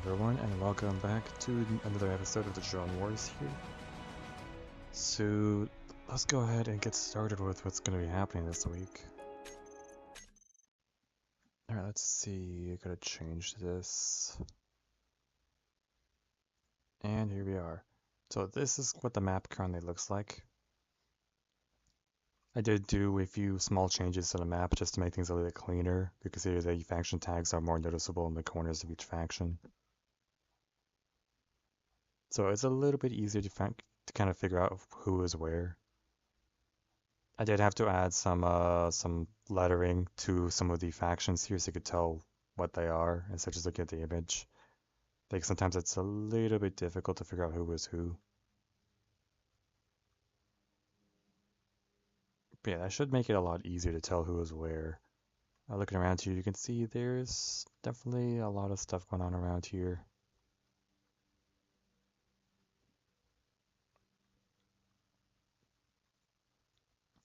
everyone, and welcome back to another episode of the Drone Wars here. So, let's go ahead and get started with what's going to be happening this week. Alright, let's see, I gotta change this. And here we are. So this is what the map currently looks like. I did do a few small changes to the map just to make things a little bit cleaner. You can see the faction tags are more noticeable in the corners of each faction. So it's a little bit easier to kind of figure out who is where. I did have to add some lettering to some of the factions here so you could tell what they are instead of just looking at the image. Like sometimes it's a little bit difficult to figure out who is who. But yeah, that should make it a lot easier to tell who is where. Looking around here, you can see there's definitely a lot of stuff going on around here.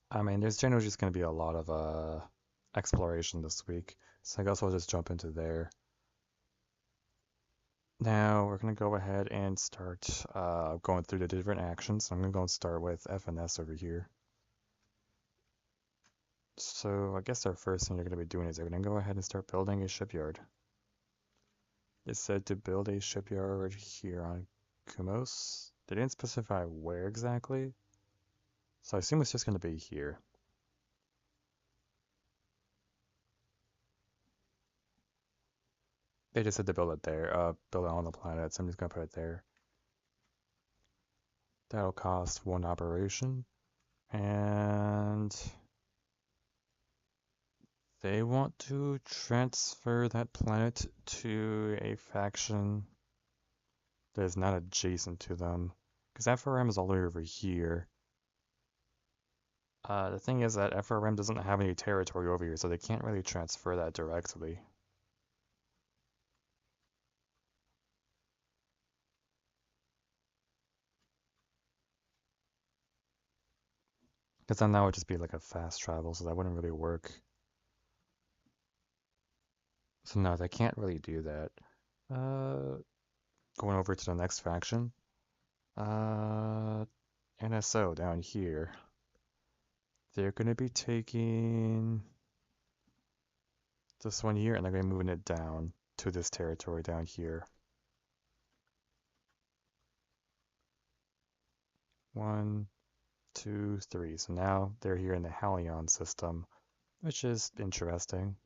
I mean, there's generally just going to be a lot of exploration this week, so I guess we'll just jump into there. Now we're going to go ahead and start going through the different actions. I'm going to go and start with FNS over here. So I guess our first thing you're going to be doing is you're going to go ahead and start building a shipyard. It said to build a shipyard here on Kumos. They didn't specify where exactly, so I assume it's just going to be here. They just said to build it there, build it on the planet, so I'm just going to put it there. That'll cost one operation, and they want to transfer that planet to a faction that is not adjacent to them, because FRM is all the way over here. The thing is that FRM doesn't have any territory over here, so they can't really transfer that directly. Because then that would just be like a fast travel, so that wouldn't really work. So no, they can't really do that. Going over to the next faction. NSO down here. They're going to be taking this one here, and they're going to be moving it down to this territory down here. 1, 2, 3. So now they're here in the Halion system, which is interesting.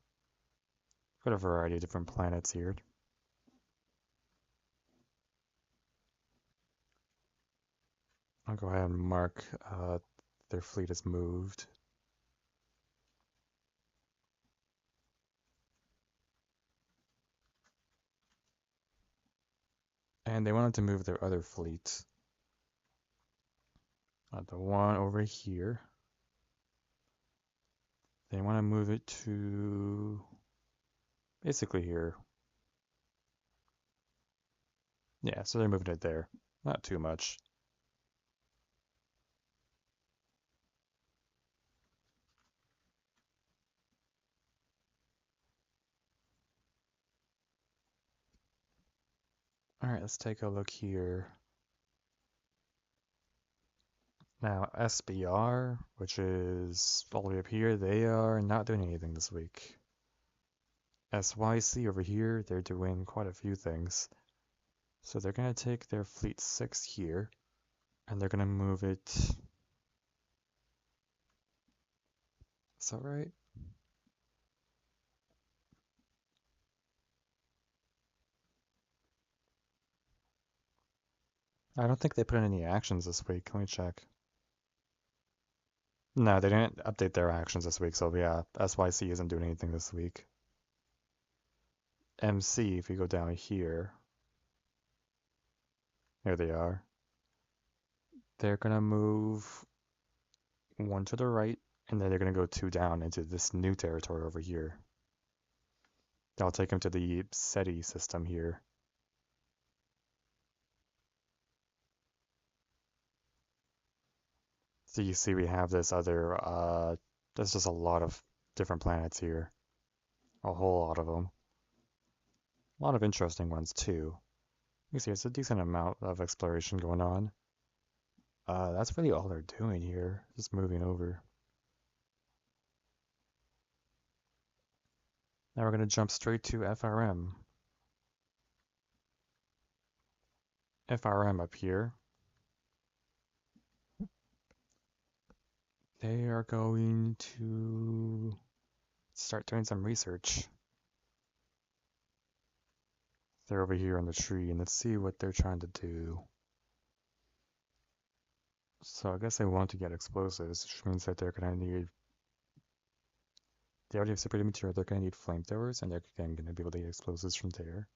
Got a variety of different planets here. I'll go ahead and mark their fleet is moved. And they wanted to move their other fleet. The one over here. They want to move it to basically here. Yeah, so they're moving it there. Not too much. Alright, let's take a look here. Now, SBR, which is all the way up here, they are not doing anything this week. SYC over here, they're doing quite a few things. So they're going to take their Fleet 6 here, and they're going to move it... Is that right? I don't think they put in any actions this week. Let me check. No, they didn't update their actions this week, so yeah, SYC isn't doing anything this week. MC, if you go down here, there they are. They're gonna move one to the right, and then they're gonna go 2 down into this new territory over here. That'll take them to the SETI system here. So you see we have this other, there's just a lot of different planets here. A whole lot of them. A lot of interesting ones too. You see, it's a decent amount of exploration going on. That's really all they're doing here, just moving over. Now we're going to jump straight to FRM. FRM up here. They are going to start doing some research. They're over here on the tree, and let's see what they're trying to do. So I guess they want to get explosives, which means that they're going to need... They already have separated material, they're going to need flamethrowers, and they're again going to be able to get explosives from there.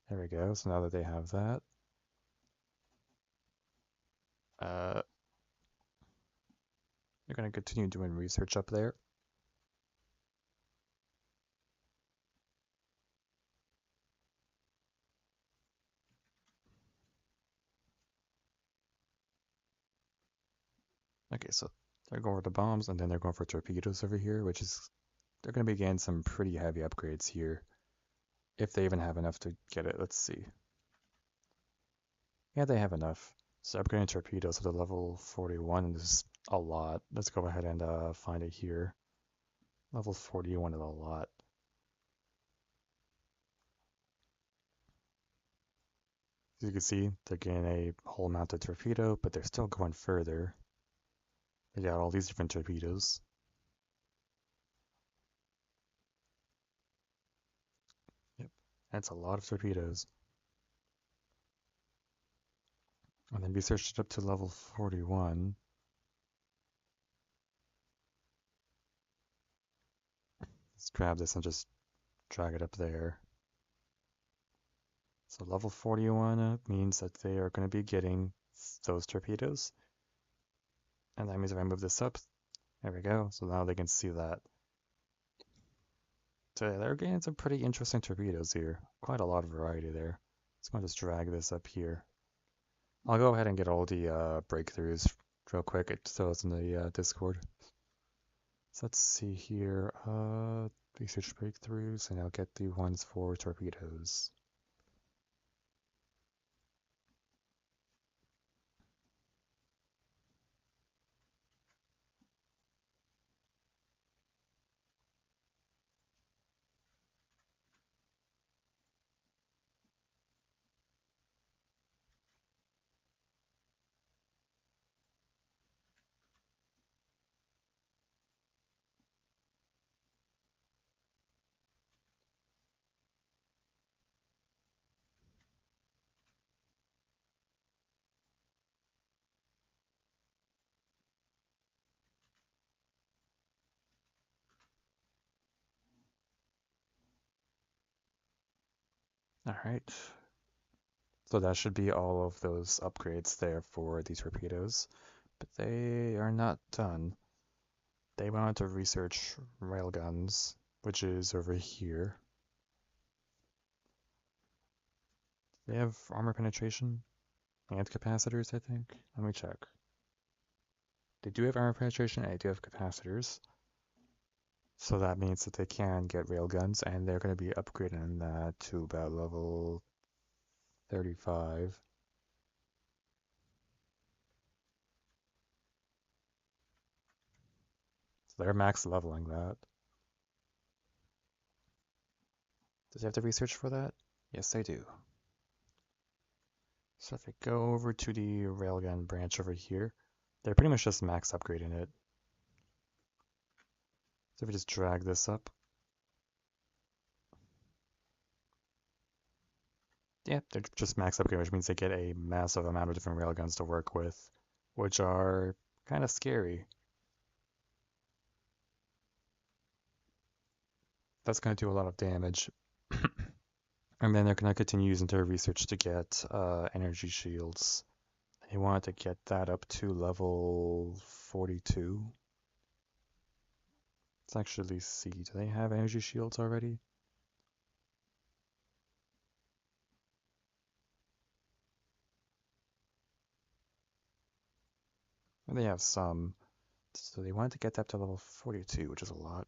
There we go, so now that they have that, they're going to continue doing research up there. Okay, so they're going for the bombs, and then they're going for torpedoes over here, which is... They're going to be getting some pretty heavy upgrades here. If they even have enough to get it, let's see. Yeah, they have enough. So upgrading torpedoes to the level 41 is a lot. Let's go ahead and find it here. Level 41 is a lot. As you can see, they're getting a hull mounted torpedo, but they're still going further. They got all these different torpedoes. Yep, that's a lot of torpedoes. And then we searched it up to level 41. Let's grab this and just drag it up there. So level 41 means that they are going to be getting those torpedoes. And that means if I move this up, there we go. So now they can see that. So they're getting some pretty interesting torpedoes here. Quite a lot of variety there. So I'm going to just drag this up here. I'll go ahead and get all the breakthroughs real quick. It shows in the Discord. So let's see here. Research breakthroughs, and I'll get the ones for torpedoes. Alright. So that should be all of those upgrades there for these torpedoes. But they are not done. They wanted to research railguns, which is over here. They have armor penetration and capacitors, I think. Let me check. They do have armor penetration and they do have capacitors. So that means that they can get railguns, and they're going to be upgrading that to about level 35. So they're max leveling that. Does he have the research for that? Yes, they do. So if I go over to the railgun branch over here, they're pretty much just max upgrading it. So if we just drag this up. Yeah, they're just max upgrading, which means they get a massive amount of different railguns to work with, which are kind of scary. That's going to do a lot of damage. And then they're going to continue using their research to get energy shields. They wanted to get that up to level 42. Let's actually see, do they have energy shields already? And they have some. So they wanted to get that up to level 42, which is a lot.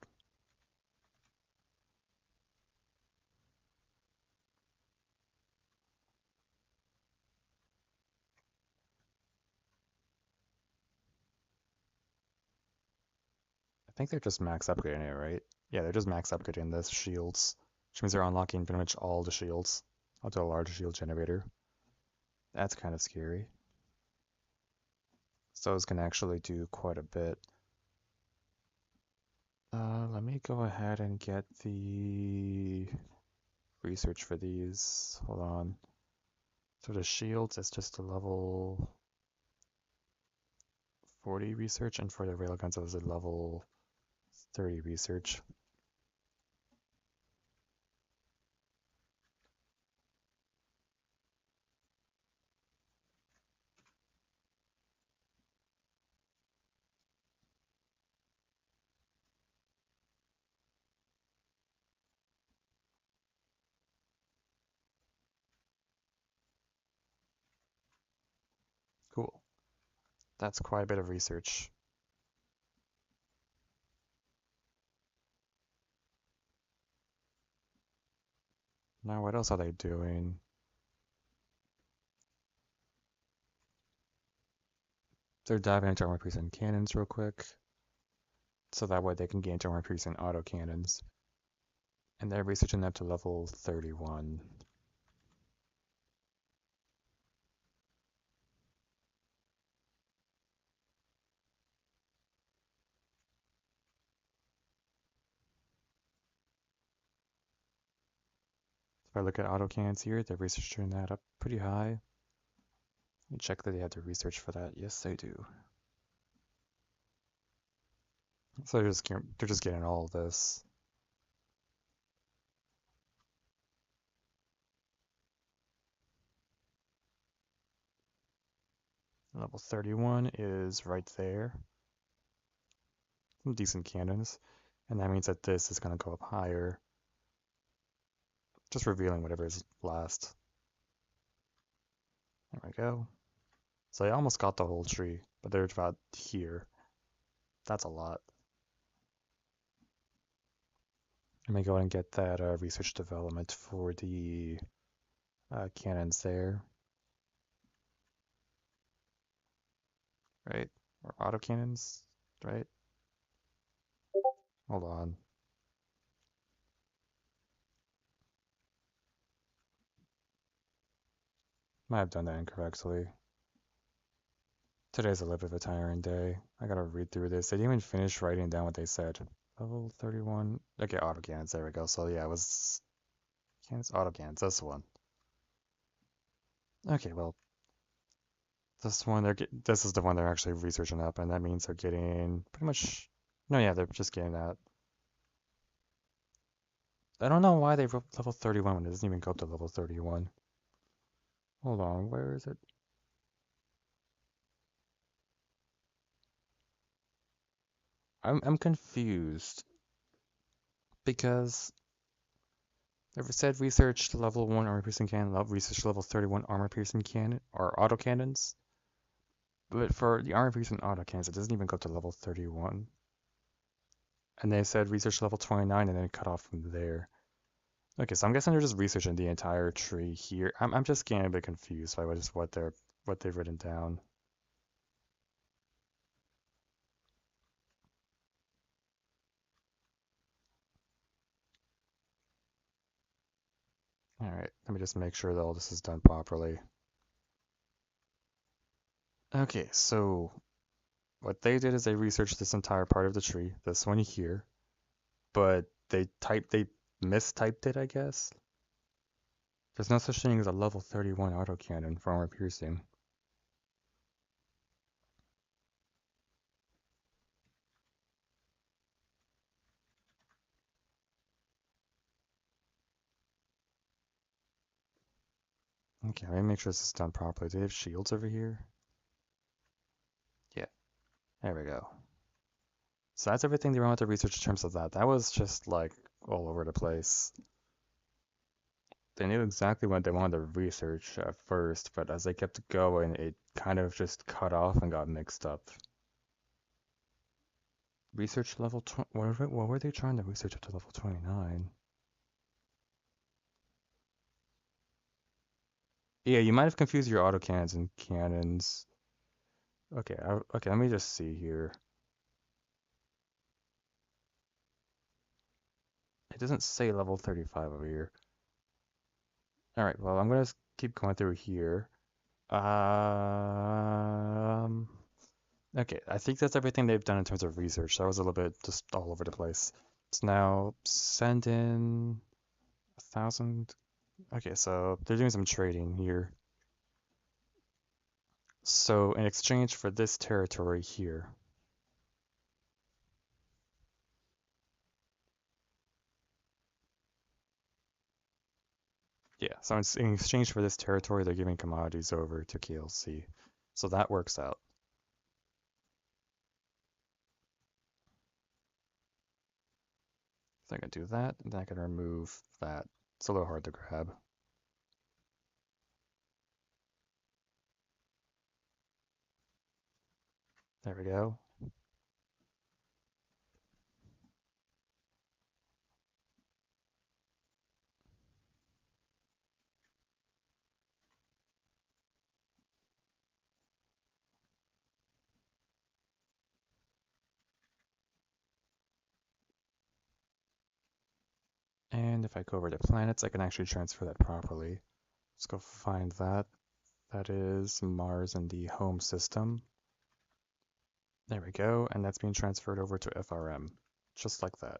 think they're just max upgrading it, right? Yeah, they're just max upgrading the shields, which means they're unlocking pretty much all the shields onto a large shield generator. That's kind of scary. So it's gonna actually do quite a bit. Let me go ahead and get the research for these. Hold on. So the shields is just a level 40 research, and for the railguns it was a level 30 research. Cool. That's quite a bit of research. Now what else are they doing? They're diving into armor-piercing cannons real quick, so that way they can gain armor-piercing autocannons. And they're researching that to level 31. If I look at autocannons here, they're researching that up pretty high. Let me check that they have the research for that. Yes, they do. So they're just getting all of this. Level 31 is right there. Some decent cannons. And that means that this is going to go up higher. Just revealing whatever is last. There we go. So I almost got the whole tree, but they're about here. That's a lot. Let me go and get that research development for the cannons there. Right? Or autocannons, right? Hold on. Might have done that incorrectly. Today's a little bit of a tiring day. I gotta read through this. They didn't even finish writing down what they said. Level 31. Okay, autocannons. There we go. So yeah, it was cannons, autocannons. This one. Okay, well, this is the one they're actually researching up, and that means they're getting pretty much. No, yeah, they're just getting that. I don't know why they wrote level 31 when it doesn't even go up to level 31. Hold on, where is it? I'm confused because it said research level 1 armor piercing cannon, research level 31 armor piercing cannon or autocannons. But for the armor piercing autocannons, it doesn't even go up to level 31. And they said research level 29 and then cut off from there. Okay, so I'm guessing they're just researching the entire tree here. I'm just getting a bit confused by what they've written down. Alright, let me just make sure that all this is done properly. Okay, so what they did is they researched this entire part of the tree, this one here, but they mistyped it, I guess. There's no such thing as a level 31 autocannon for armor piercing. Okay, let me make sure this is done properly. Do they have shields over here? Yeah, there we go. So that's everything they wanted to research in terms of that. That was just like all over the place. They knew exactly what they wanted to research at first, but as they kept going, it kind of just cut off and got mixed up. Research level 20. What were they trying to research up to level 29? Yeah, you might have confused your autocannons and cannons. Okay, okay, let me just see here. It doesn't say level 35 over here. Alright, well, I'm gonna keep going through here. Um, okay, I think that's everything they've done in terms of research. That was a little bit just all over the place. So now send in 1,000. Okay, so they're doing some trading here. So in exchange for this territory here, yeah, so in exchange for this territory, they're giving commodities over to KLC. So that works out. So I can do that, and then I can remove that. It's a little hard to grab. There we go. And if I go over to planets, I can actually transfer that properly. Let's go find that. That is Mars in the home system. There we go, and that's being transferred over to FRM, just like that.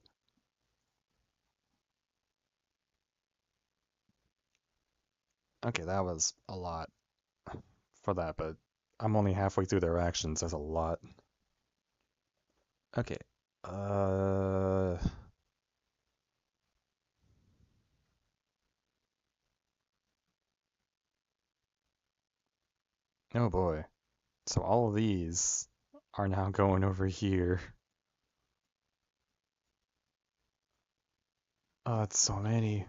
Okay, that was a lot for that, but I'm only halfway through their actions. That's a lot. Okay. Uh, oh boy. So all of these are now going over here. Oh, it's so many.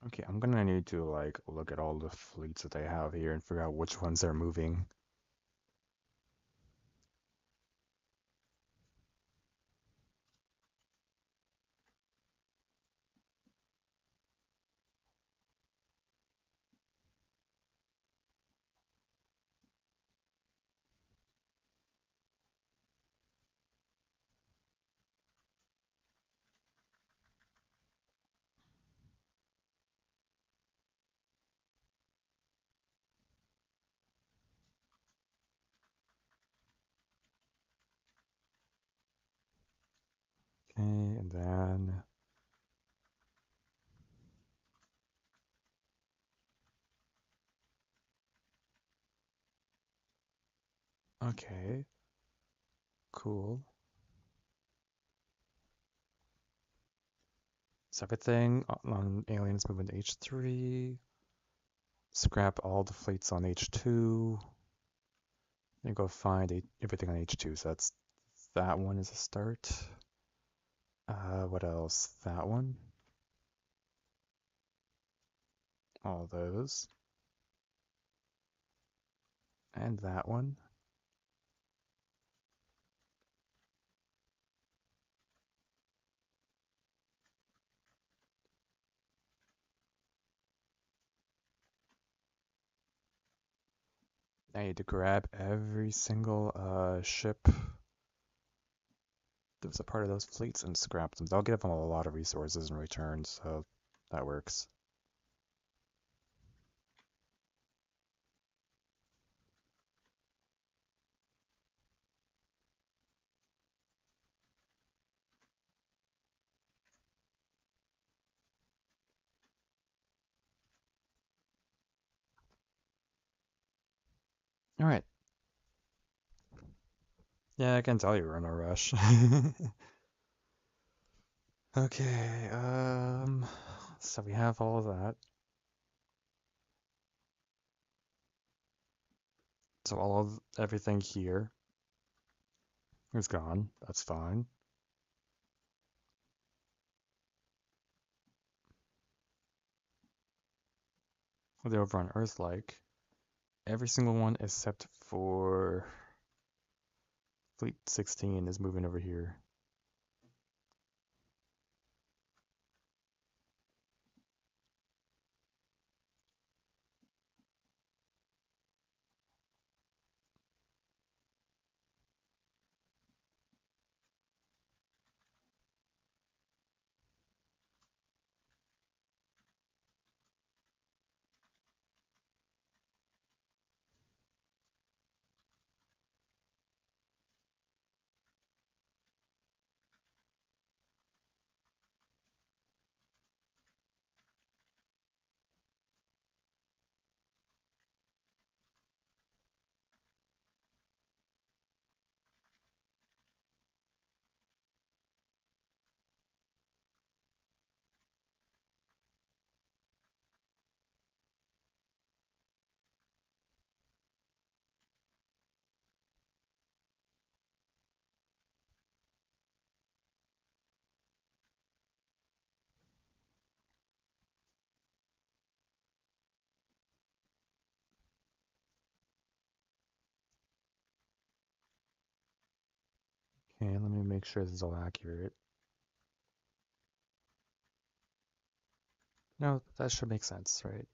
Okay, I'm gonna need to like look at all the fleets that they have here and figure out which ones they're moving. Okay, and then okay, cool. So everything on aliens moving to H3. Scrap all the fleets on H2. Then go find everything on H2. So that's that one is a start. What else? That one. All those. And that one. I need to grab every single ship that was a part of those fleets and scrap them. They'll give them a lot of resources in return, so that works. Alright. Yeah, I can tell you we're in a rush. Okay, so we have all of that. So all of everything here is gone. That's fine. What are they over on Earth like? Every single one except for Fleet 16 is moving over here. Okay, let me make sure this is all accurate. No, that should make sense, right?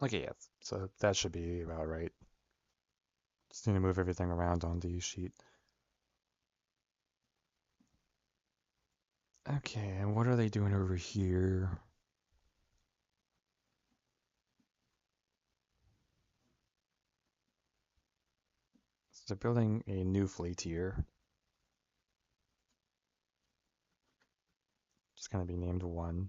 Okay, yeah, so that should be about right. Just need to move everything around on the sheet. Okay, and what are they doing over here? So they're building a new fleet here. It's gonna be named 1.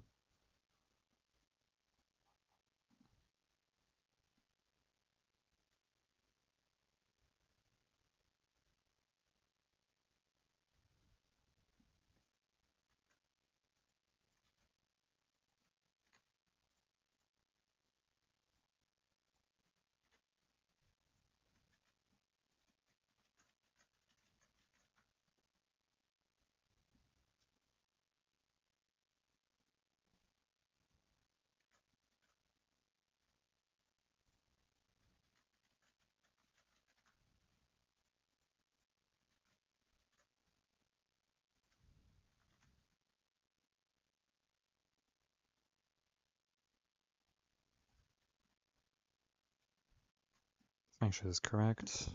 Make sure this is correct.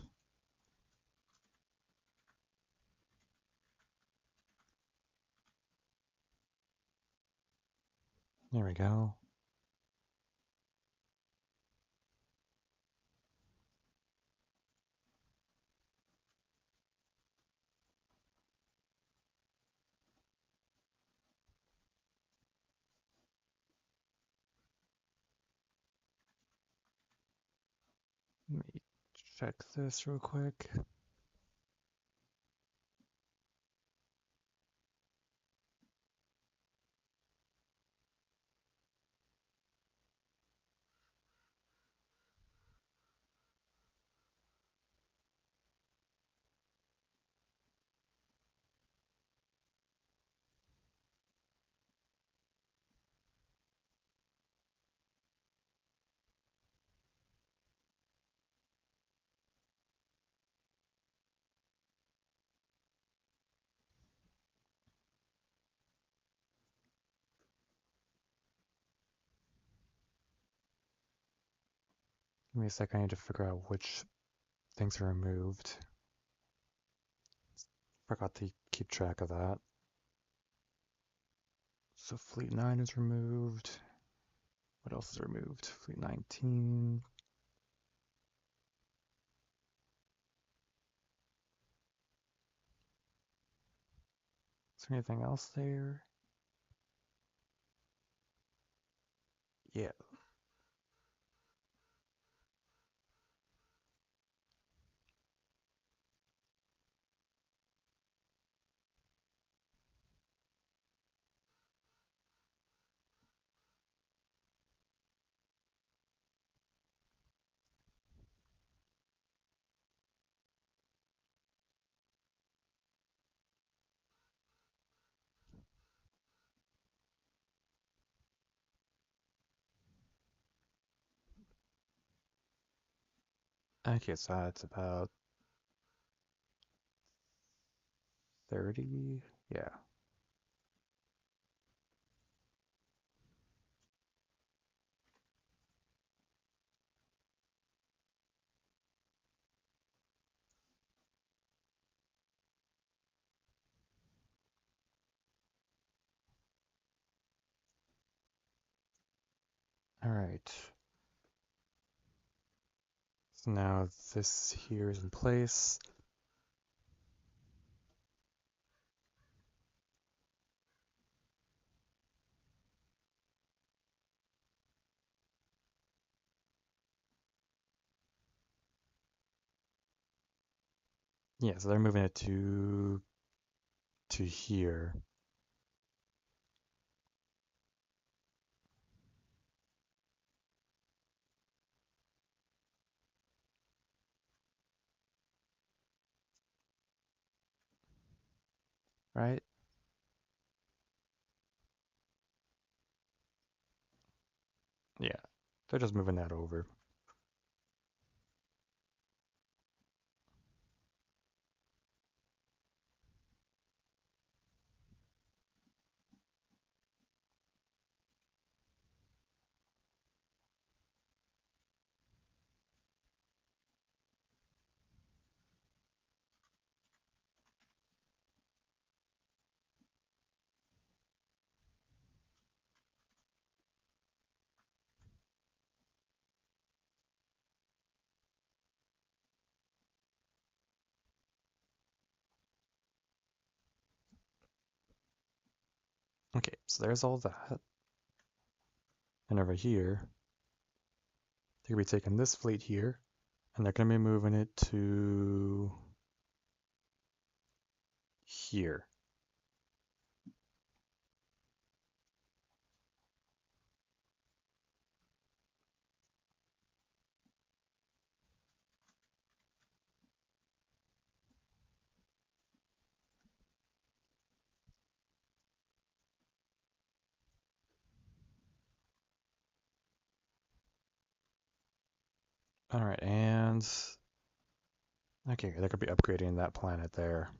There we go. Let me check this real quick. Give me a sec, I need to figure out which things are removed. Forgot to keep track of that. So Fleet 9 is removed. What else is removed? Fleet 19. Is there anything else there? Yeah. Okay, so that's about 30. Yeah. All right. So now this here is in place. Yeah, so they're moving it to here. Right? Yeah. They're just moving that over. Okay, so there's all that. And over here, they're gonna be taking this fleet here, and they're gonna be moving it to here. All right, and okay, they're gonna be upgrading that planet there.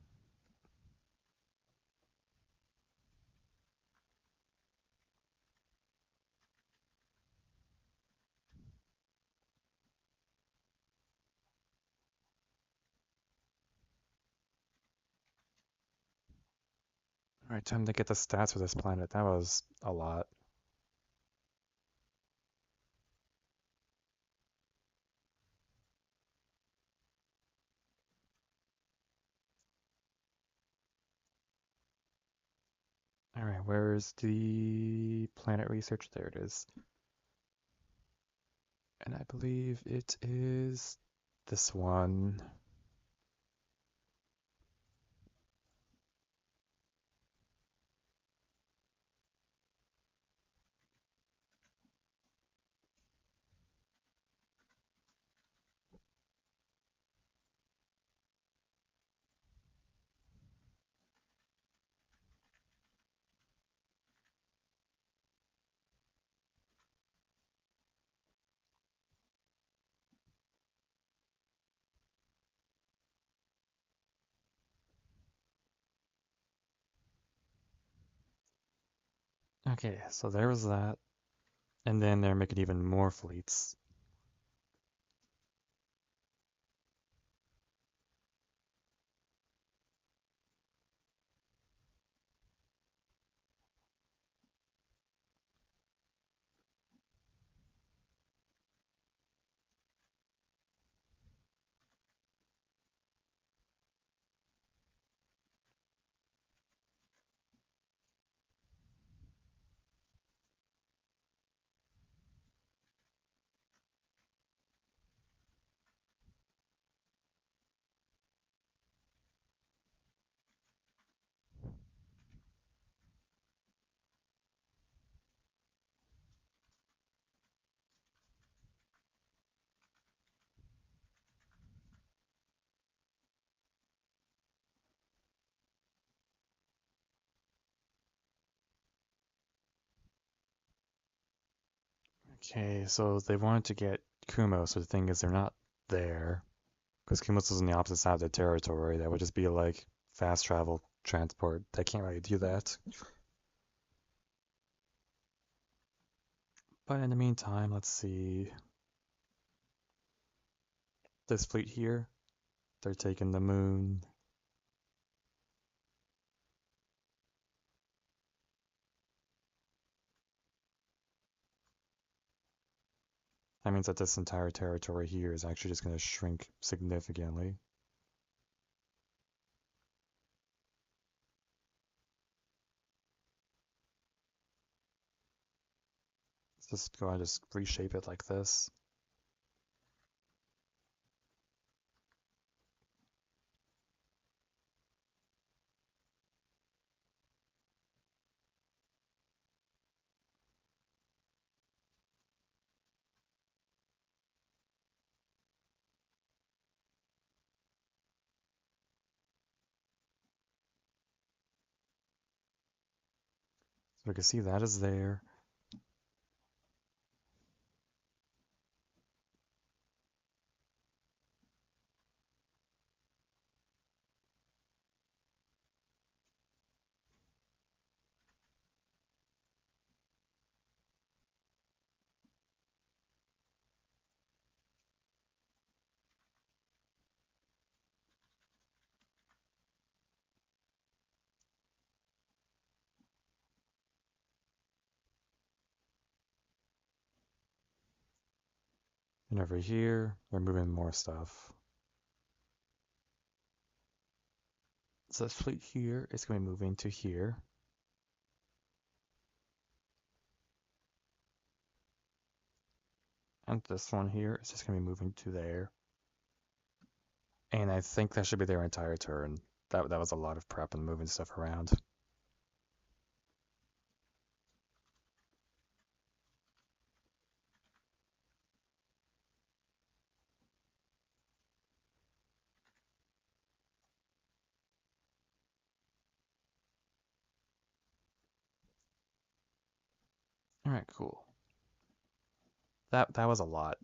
All right, time to get the stats for this planet. That was a lot. All right, where's the planet research? There it is. And I believe it is this one. Okay, so there was that. And then they're making even more fleets. Okay, so they wanted to get Kumo, so the thing is they're not there. Because Kumo's is on the opposite side of the territory. That would just be like fast travel transport. They can't really do that. But in the meantime, let's see. This fleet here, they're taking the moon. That means that this entire territory here is actually just going to shrink significantly. Let's just go ahead and just reshape it like this. So we can see that is there. And over here, we're moving more stuff. So this fleet here is going to be moving to here. And this one here is just going to be moving to there. And I think that should be their entire turn. That was a lot of prep and moving stuff around. Alright, cool. That was a lot.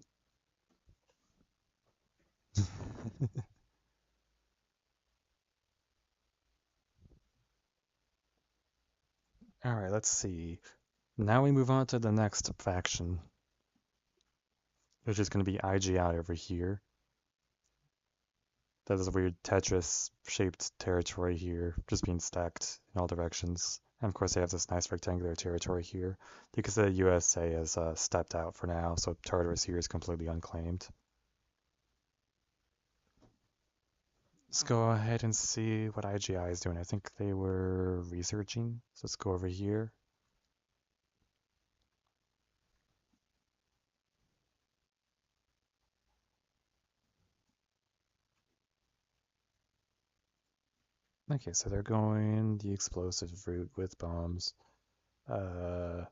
Alright, let's see. Now we move on to the next faction, which is going to be IGI over here. That is a weird Tetris-shaped territory here, just being stacked in all directions. And of course they have this nice rectangular territory here. Because the USA has stepped out for now, so Tartarus here is completely unclaimed. Let's go ahead and see what IGI is doing. I think they were researching. So let's go over here. Okay, so they're going the explosive route with bombs. They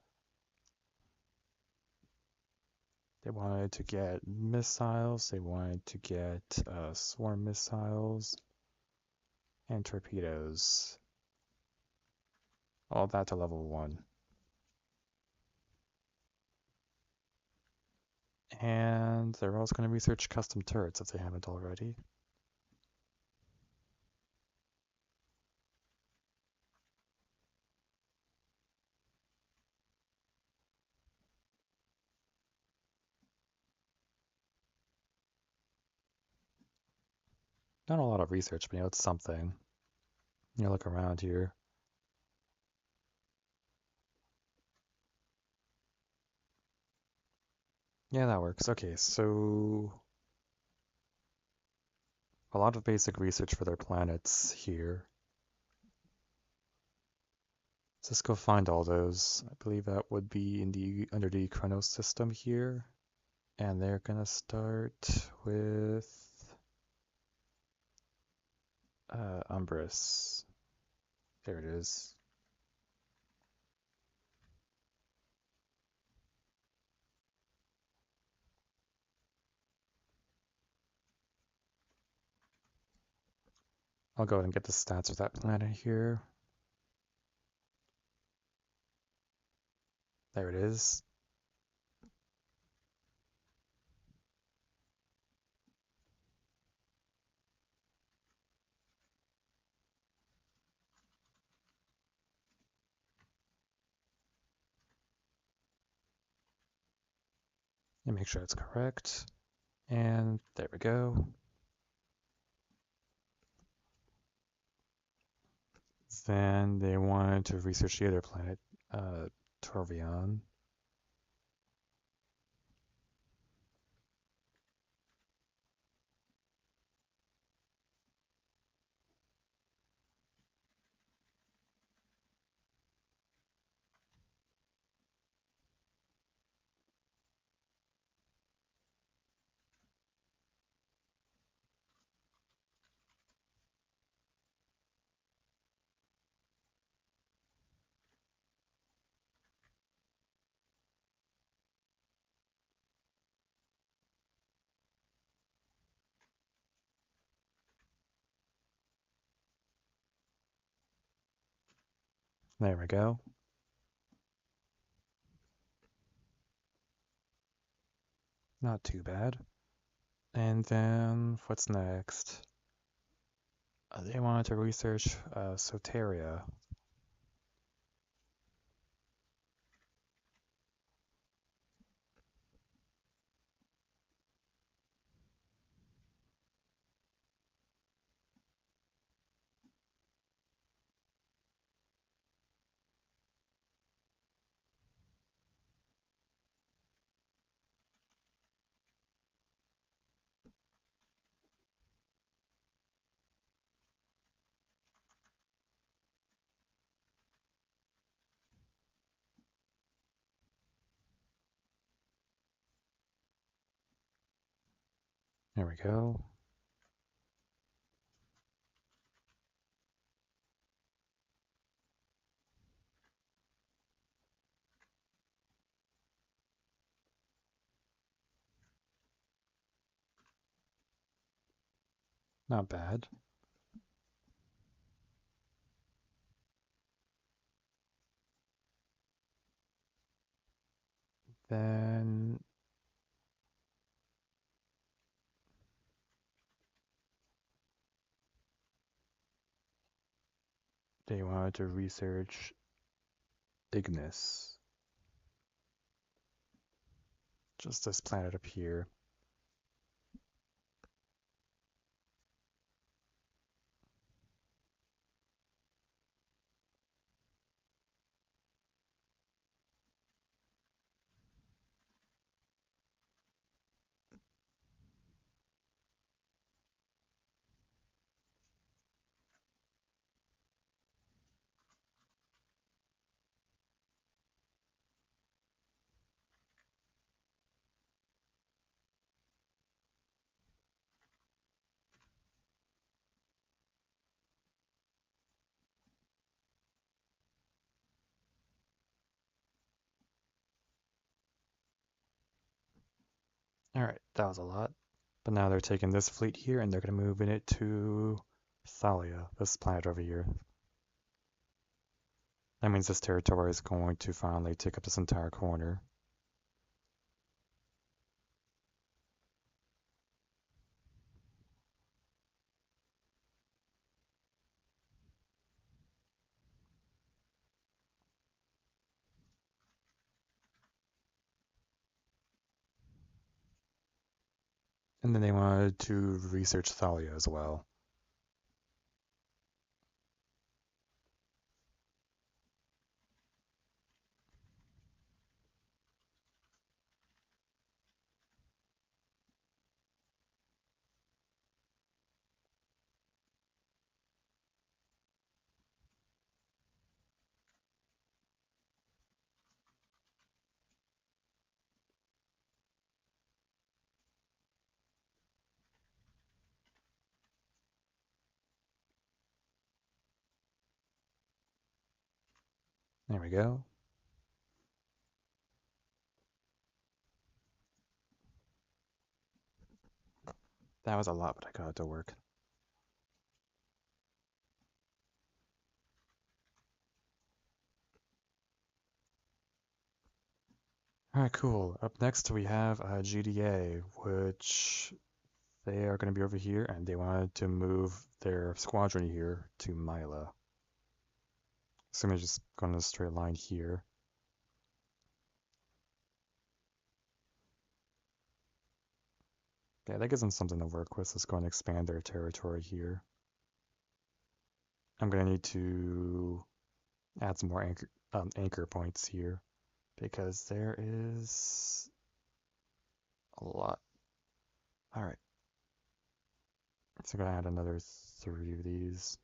wanted to get missiles, they wanted to get swarm missiles, and torpedoes. All that to level 1. And they're also going to research custom turrets if they haven't already. Not a lot of research, but it's something. You look around here. Yeah, that works. Okay, so a lot of basic research for their planets here. Let's go find all those. I believe that would be in the under the Chronos system here. And they're gonna start with Umbrus. There it is. I'll go ahead and get the stats of that planet here. There it is. and make sure it's correct. And there we go. Then they wanted to research the other planet, Torvion. There we go. Not too bad. And then what's next? They wanted to research Soteria. There we go. Not bad. Then they wanted to research Ignis. Just this planet up here. Alright, that was a lot. But now they're taking this fleet here and they're going to move in it to Thalia, this planet over here. That means this territory is going to finally take up this entire corner. And then they wanted to research Thalia as well. There we go. That was a lot, but I got it to work. Alright, cool. Up next we have GDA, which they are going to be over here, and they wanted to move their squadron here to Mila. So I'm just going in a straight line here. Okay, that gives them something to work with. Let's go and expand their territory here. I'm gonna need to add some more anchor points here because there is a lot. All right, so I'm gonna add another 3 of these.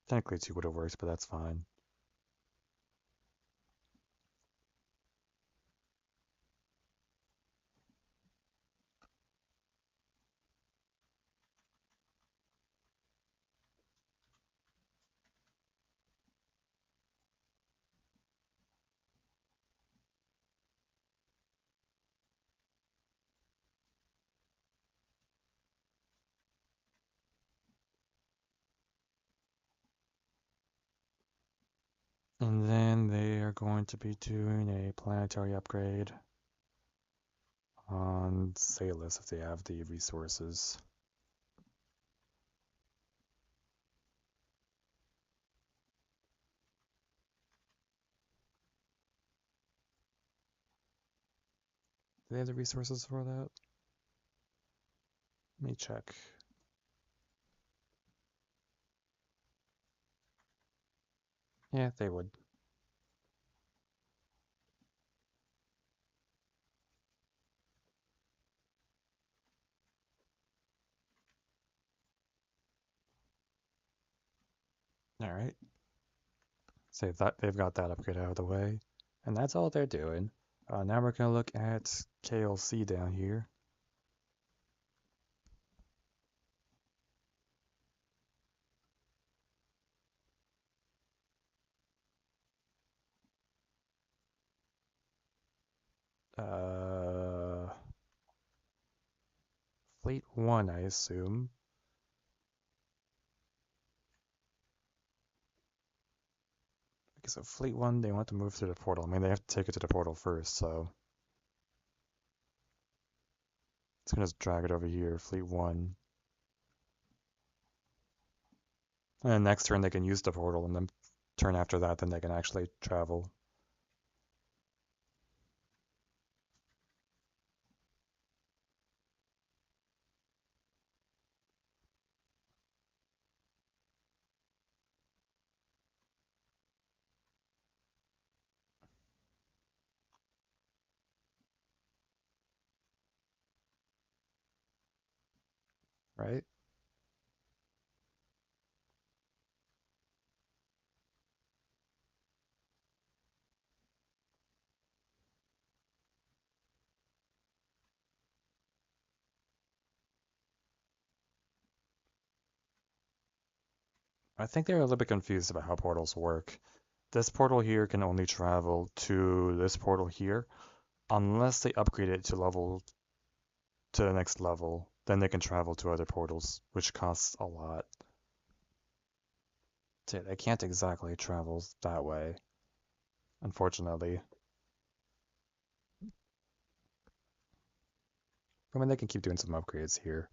Technically 2 would have worked, but that's fine. And then they are going to be doing a planetary upgrade on Salus if they have the resources. Do they have the resources for that? Let me check. Yeah, they would. All right. So they've got that upgrade out of the way. And that's all they're doing. Now we're going to look at KLC down here. Uh, Fleet 1, I assume. Because of Fleet 1, they want to move through the portal. I mean, they have to take it to the portal first, so... It's going to drag it over here, Fleet 1. And then next turn they can use the portal, and then turn after that, then they can actually travel. Right? I think they're a little bit confused about how portals work. This portal here can only travel to this portal here, unless they upgrade it to the next level. Then they can travel to other portals, which costs a lot. So they can't exactly travel that way, unfortunately. I mean, they can keep doing some upgrades here.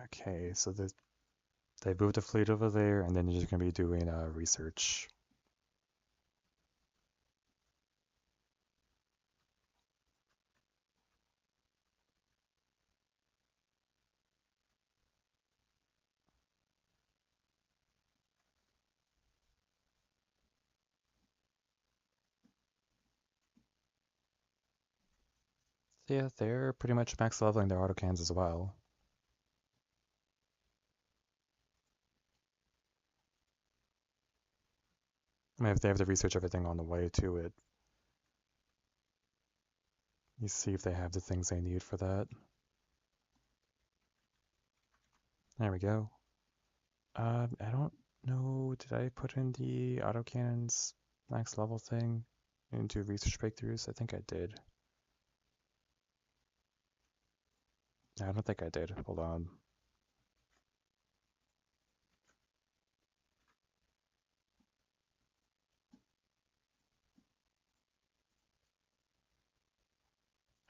Okay, so they moved the fleet over there, and then you're just gonna be doing research. So yeah, they're pretty much max leveling their autocans as well. I mean, if they have to research everything on the way to it, you see if they have the things they need for that. There we go. I don't know, did I put in the autocannons max level thing into research breakthroughs? I think I did. I don't think I did. Hold on.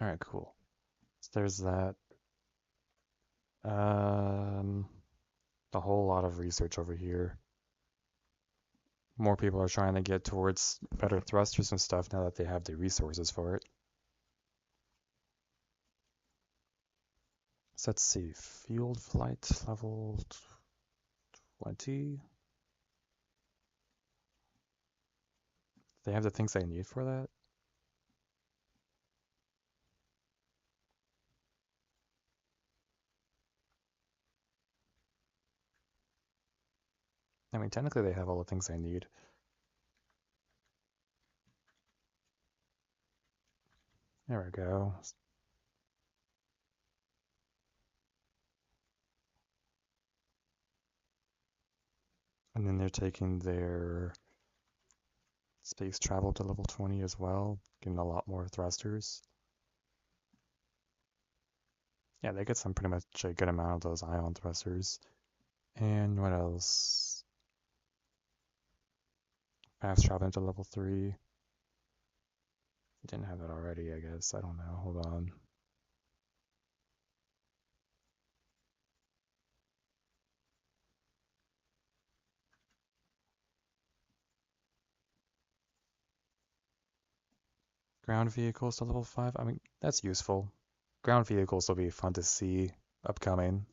Alright, cool. So there's that. A whole lot of research over here. More people are trying to get towards better thrusters and stuff now that they have the resources for it. So let's see, field flight level 20. They have the things I need for that? I mean, technically they have all the things I need. There we go. And then they're taking their space travel to level 20 as well, getting a lot more thrusters. Yeah, they get some pretty much a good amount of those ion thrusters. And what else? Fast travel into level 3. Didn't have that already, I guess. I don't know. Hold on. Ground vehicles to level 5. I mean, that's useful. Ground vehicles will be fun to see upcoming.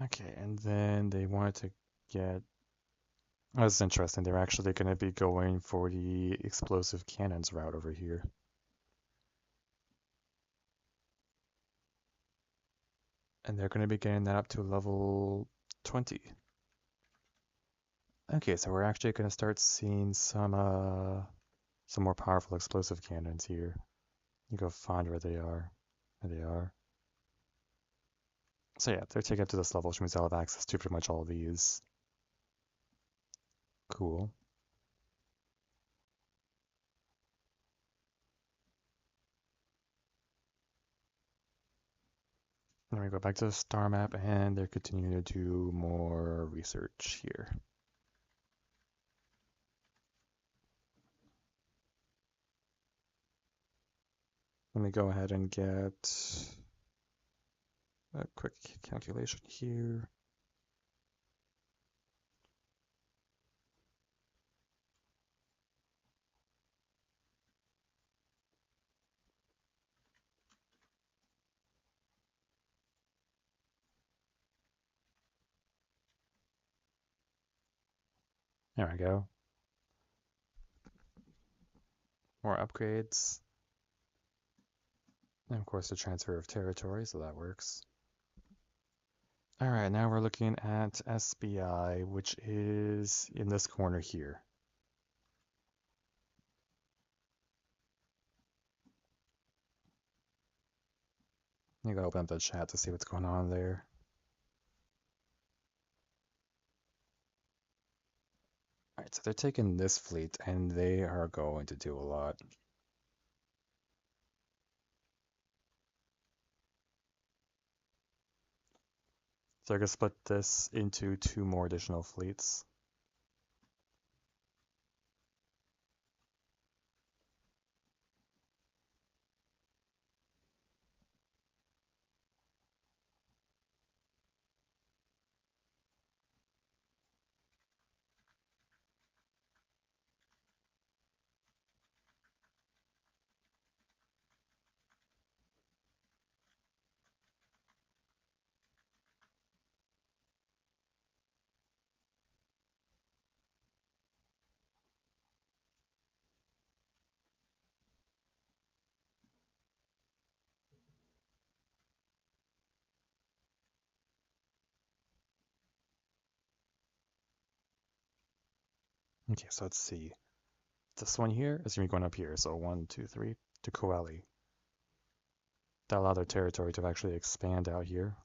Okay, and then they wanted to get... That's interesting. They're actually going to be going for the explosive cannons route over here. And they're going to be getting that up to level 20. Okay, so we're actually going to start seeing some more powerful explosive cannons here. You go find where they are. There they are. So yeah, they're taking up to this level, which means I'll have access to pretty much all of these. Cool. Then we go back to the star map, and they're continuing to do more research here. Let me go ahead and get a quick calculation here. There we go. More upgrades. And of course the transfer of territory, so that works. Alright, now we're looking at SBI, which is in this corner here. You gotta open up the chat to see what's going on there. Alright, so they're taking this fleet, and they are going to do a lot. So they're gonna split this into 2 more additional fleets. Okay, so let's see. This one here is gonna be going up here, so 1, 2, 3 to Coeli. That'll allow their territory to actually expand out here.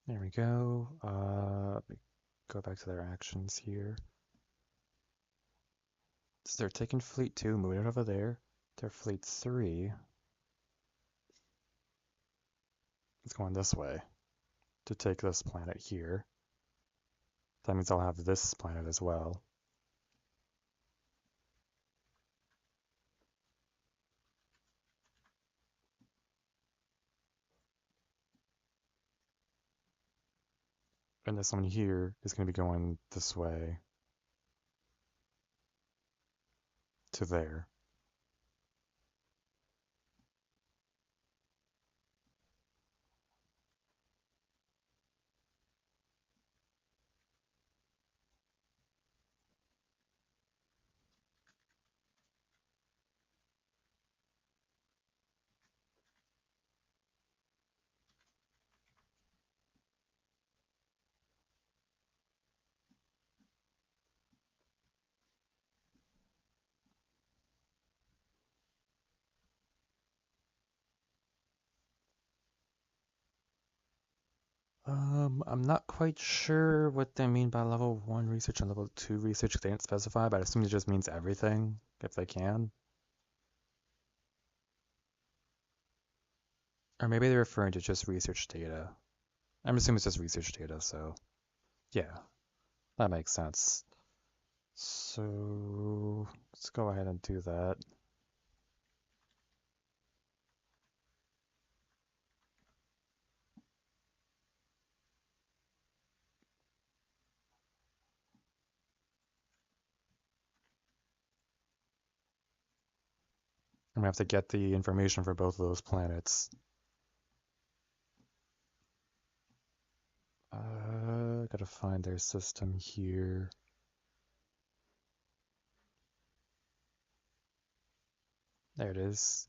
There we go. Let me go back to their actions here. So they're taking Fleet 2, moving it over there. Their Fleet 3 is going this way to take this planet here. That means I'll have this planet as well. And this one here is going to be going this way to there. I'm not quite sure what they mean by level 1 research and level 2 research. They didn't specify, but I assume it just means everything, if they can. Or maybe they're referring to just research data. I'm assuming it's just research data, so yeah, that makes sense. So let's go ahead and do that. I'm gonna have to get the information for both of those planets. Gotta find their system here. There it is.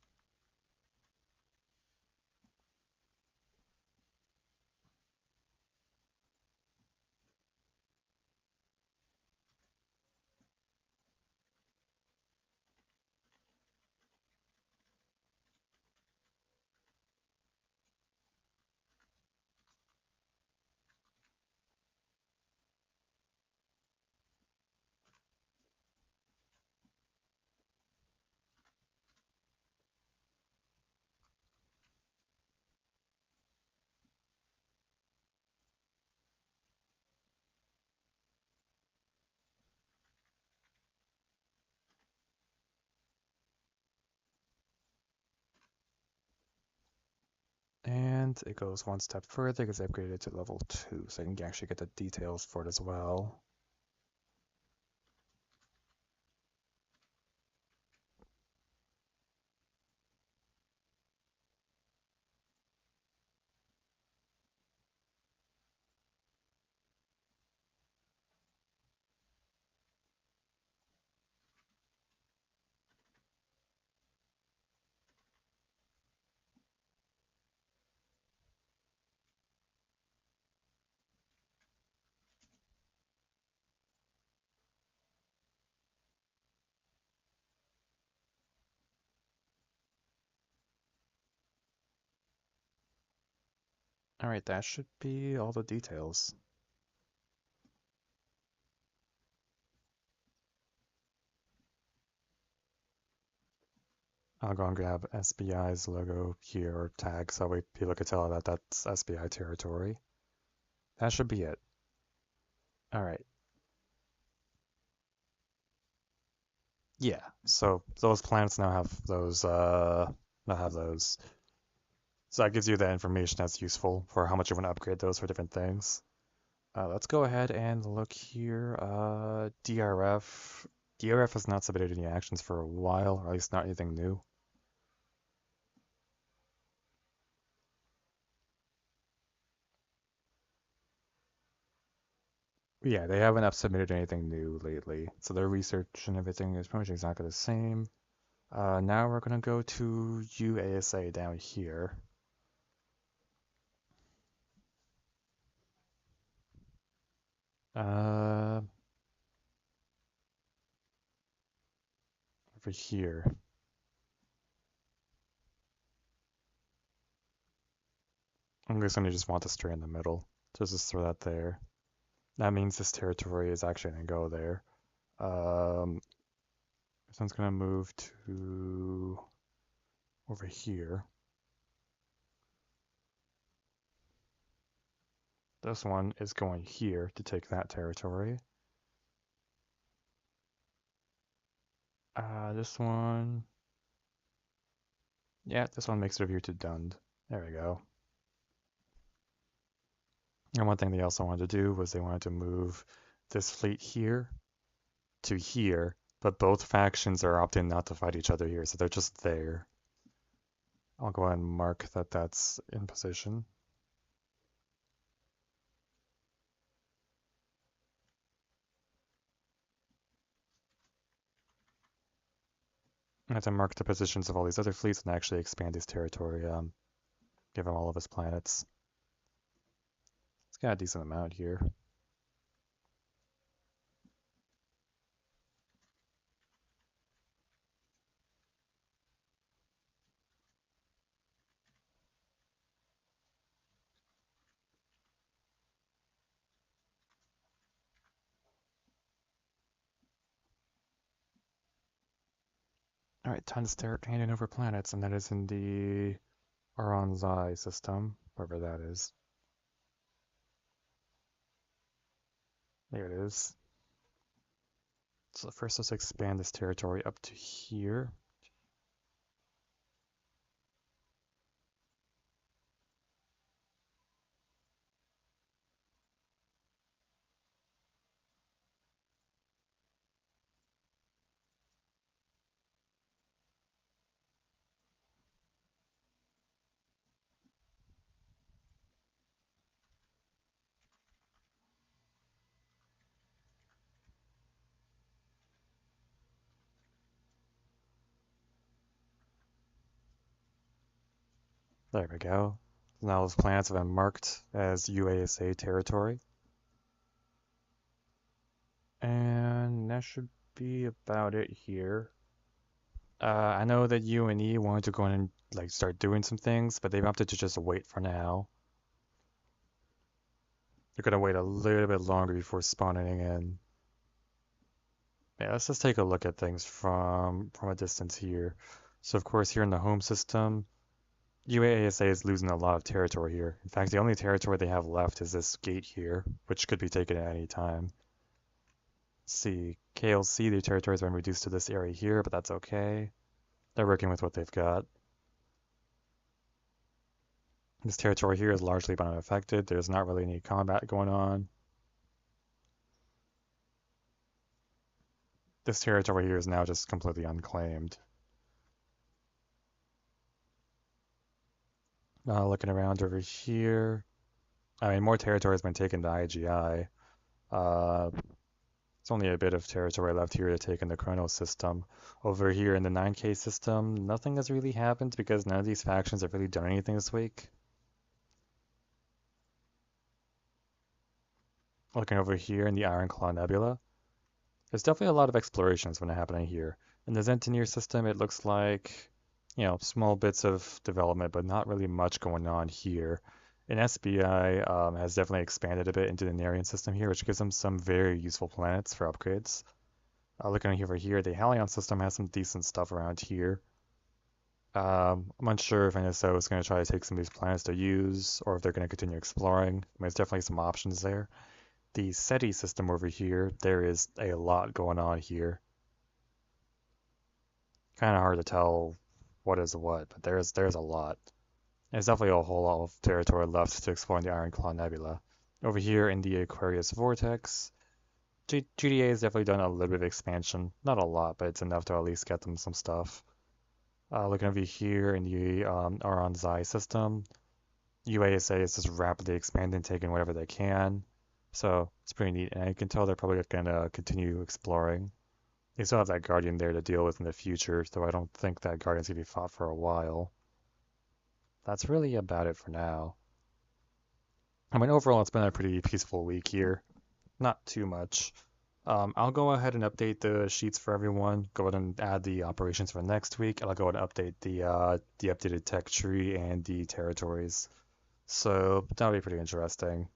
And it goes one step further because I upgraded it to level 2, so I can actually get the details for it as well. Alright, that should be all the details. I'll go and grab SBI's logo here, or tag, so people can tell that that's SBI territory. That should be it. Alright. Yeah, so those planets now have those. So that gives you the information that's useful for how much you want to upgrade those for different things. Let's go ahead and look here. DRF. DRF has not submitted any actions for a while, or at least not anything new. Yeah, they haven't submitted anything new lately, so their research and everything is pretty much exactly the same. Now we're gonna go to UASA down here. Uh, Over here. I'm guessing you just want to stray in the middle So just throw that there. That means this territory is actually going to go there. This one's going to move to over here. This one is going here to take that territory. This one, yeah, this one makes it over here to Dund. There we go. And one thing they also wanted to do was they wanted to move this fleet here to here, but both factions are opting not to fight each other here, so they're just there. I'll go ahead and mark that that's in position. I have to mark the positions of all these other fleets and actually expand his territory, give him all of his planets. It's got a decent amount here. Alright, time to start handing over planets, and that is in the Aranzai system, wherever that is. There it is. So first let's expand this territory up to here. There we go. Now those planets have been marked as UASA territory. And that should be about it here. I know that UNE wanted to go in and like start doing some things, but they've opted to just wait for now. They're gonna wait a little bit longer before spawning in. Yeah, let's just take a look at things from a distance here. So of course here in the home system, UASA is losing a lot of territory here. In fact, the only territory they have left is this gate here, which could be taken at any time. Let's see, KLC, their territory has been reduced to this area here, but that's okay. They're working with what they've got. This territory here is largely been unaffected. There's not really any combat going on. This territory here is now just completely unclaimed. Looking around over here, I mean, more territory has been taken by IGI. It's only a bit of territory left here to take in the Chronos system. Over here in the 9K system, nothing has really happened because none of these factions have really done anything this week. Looking over here in the Ironclaw Nebula, there's definitely a lot of exploration that's been happening here. In the Zentanir system, it looks like, you know, small bits of development, but not really much going on here. And SBI has definitely expanded a bit into the Narian system here, which gives them some very useful planets for upgrades. Looking over here, the Halion system has some decent stuff around here. I'm unsure if NSO is going to try to take some of these planets to use, or if they're going to continue exploring. I mean, there's definitely some options there. The SETI system over here, there is a lot going on here. Kind of hard to tell what is what, but there's a lot. There's definitely a whole lot of territory left to explore in the Ironclaw Nebula. Over here in the Aquarius Vortex, GDA has definitely done a little bit of expansion. Not a lot, but it's enough to at least get them some stuff. Looking over here in the Aranzai system, UASA is just rapidly expanding, taking whatever they can. So it's pretty neat, and I can tell they're probably going to continue exploring. They still have that Guardian there to deal with in the future, though I don't think that Guardian's going to be fought for a while. That's really about it for now. I mean, overall, it's been a pretty peaceful week here. Not too much. I'll go ahead and update the sheets for everyone. Go ahead and add the operations for next week, and I'll go ahead and update the updated tech tree and the territories. So that'll be pretty interesting.